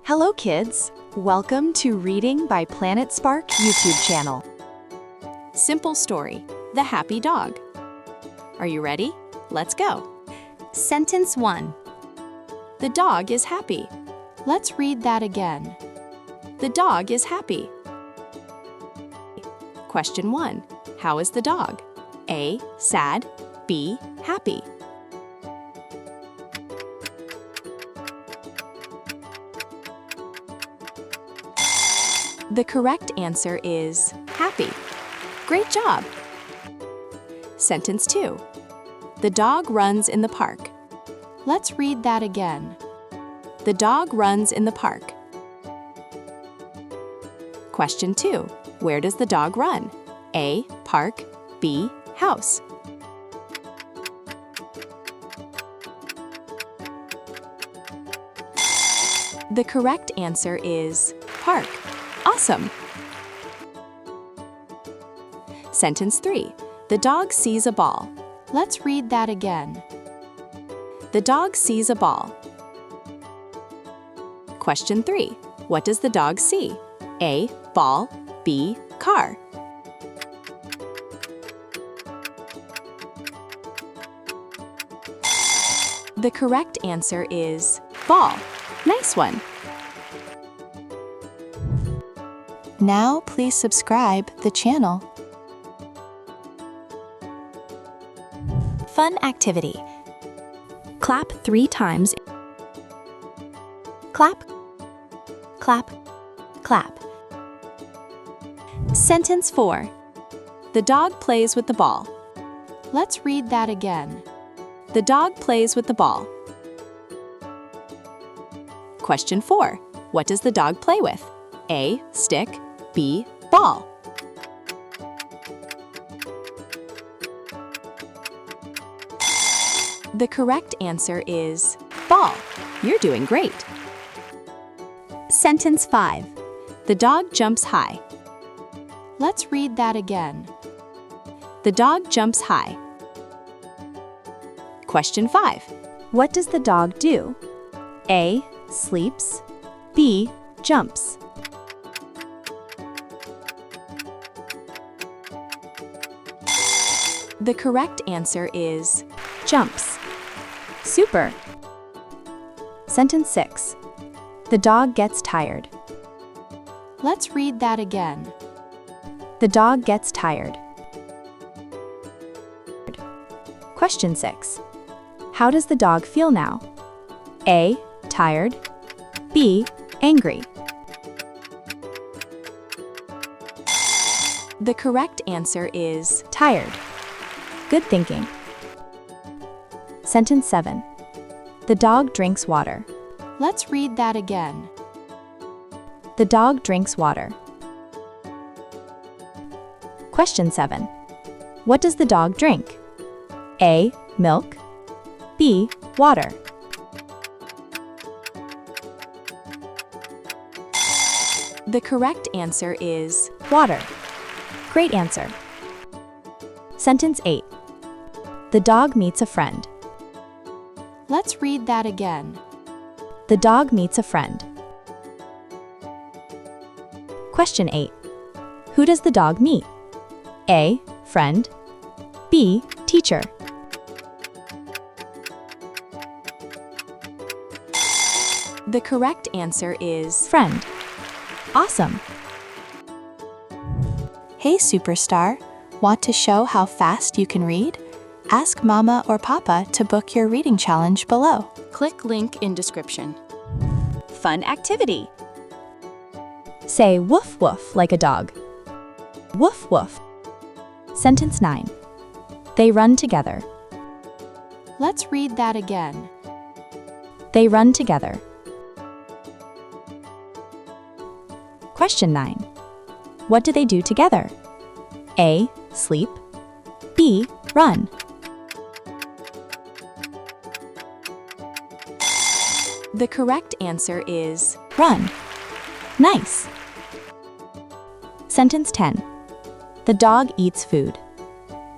Hello kids! Welcome to Reading by Planet Spark YouTube channel. Simple story, The Happy Dog. Are you ready? Let's go. Sentence 1. The dog is happy. Let's read that again. The dog is happy. Question 1. How is the dog? A. Sad. B. Happy. The correct answer is happy. Great job! Sentence 2. The dog runs in the park. Let's read that again. The dog runs in the park. Question 2. Where does the dog run? A. Park. B. House. The correct answer is park. Awesome! Sentence 3. The dog sees a ball. Let's read that again. The dog sees a ball. Question 3. What does the dog see? A. Ball. B. Car. The correct answer is ball. Nice one! Now, please subscribe the channel. Fun activity. Clap 3 times. Clap, clap, clap. Sentence 4. The dog plays with the ball. Let's read that again. The dog plays with the ball. Question 4. What does the dog play with? A. Stick. B. Ball. The correct answer is ball. You're doing great. Sentence 5. The dog jumps high. Let's read that again. The dog jumps high. Question 5. What does the dog do? A. Sleeps. B. Jumps. The correct answer is jumps. Super! Sentence 6. The dog gets tired. Let's read that again. The dog gets tired. Question 6. How does the dog feel now? A. Tired. B. Angry. The correct answer is tired. Good thinking. Sentence 7. The dog drinks water. Let's read that again. The dog drinks water. Question 7. What does the dog drink? A. Milk. B. Water. The correct answer is water. Great answer. Sentence 8. The dog meets a friend. Let's read that again. The dog meets a friend. Question 8. Who does the dog meet? A. Friend. B. Teacher. The correct answer is friend. Awesome! Hey superstar, want to show how fast you can read? Ask Mama or Papa to book your reading challenge below. Click link in description. Fun activity. Say woof woof like a dog. Woof woof. Sentence 9. They run together. Let's read that again. They run together. Question 9. What do they do together? A. Sleep. B. Run. The correct answer is run. Nice! Sentence 10. The dog eats food.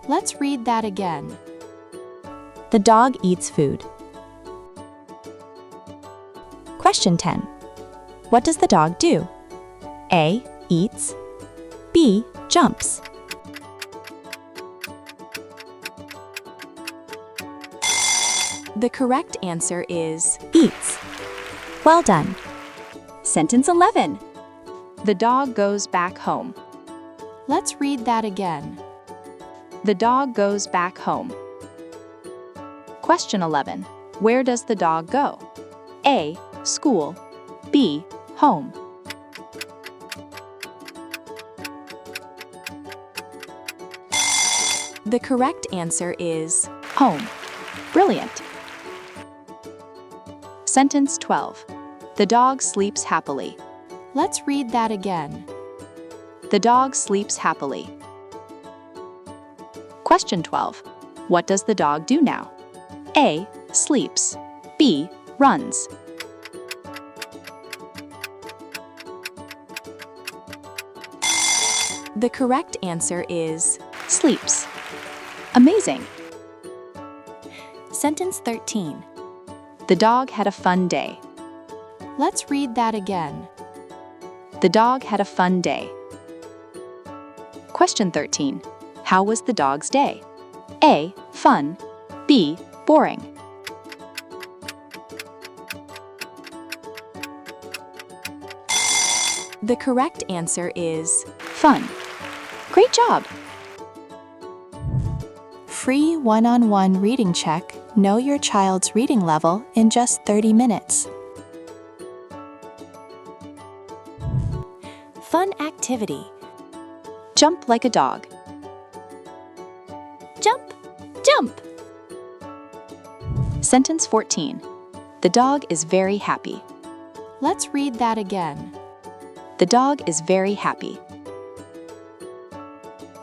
Let's read that again. The dog eats food. Question 10. What does the dog do? A. Eats. B. Jumps. The correct answer is eats. Well done. Sentence 11. The dog goes back home. Let's read that again. The dog goes back home. Question 11. Where does the dog go? A. School. B. Home. The correct answer is home. Brilliant. Sentence 12. The dog sleeps happily. Let's read that again. The dog sleeps happily. Question 12. What does the dog do now? A. Sleeps. B. Runs. The correct answer is sleeps. Amazing. Sentence 13. The dog had a fun day. Let's read that again. The dog had a fun day. Question 13. How was the dog's day? A. Fun. B. Boring. The correct answer is fun. Great job! Free one-on-one reading check. Know your child's reading level in just 30 minutes. Fun activity. Jump like a dog. Jump, jump. Sentence 14. The dog is very happy. Let's read that again. The dog is very happy.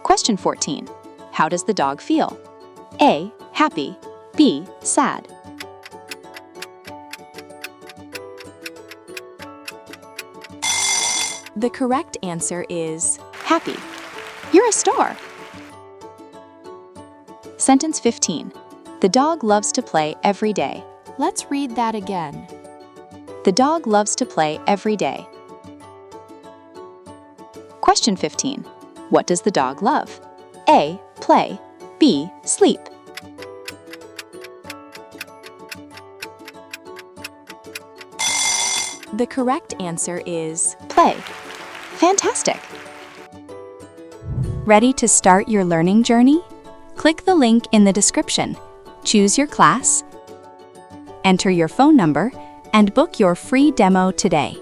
Question 14. How does the dog feel? A. Happy. B. Sad. The correct answer is happy. You're a star. Sentence 15. The dog loves to play every day. Let's read that again. The dog loves to play every day. Question 15. What does the dog love? A. Play. B. Sleep. The correct answer is play. Fantastic! Ready to start your learning journey? Click the link in the description. Choose your class, enter your phone number, and book your free demo today.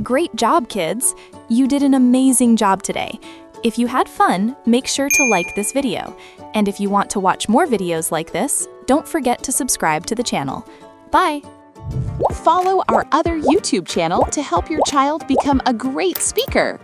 Great job, kids! You did an amazing job today. If you had fun, make sure to like this video. And if you want to watch more videos like this, don't forget to subscribe to the channel. Bye! Follow our other YouTube channel to help your child become a great speaker.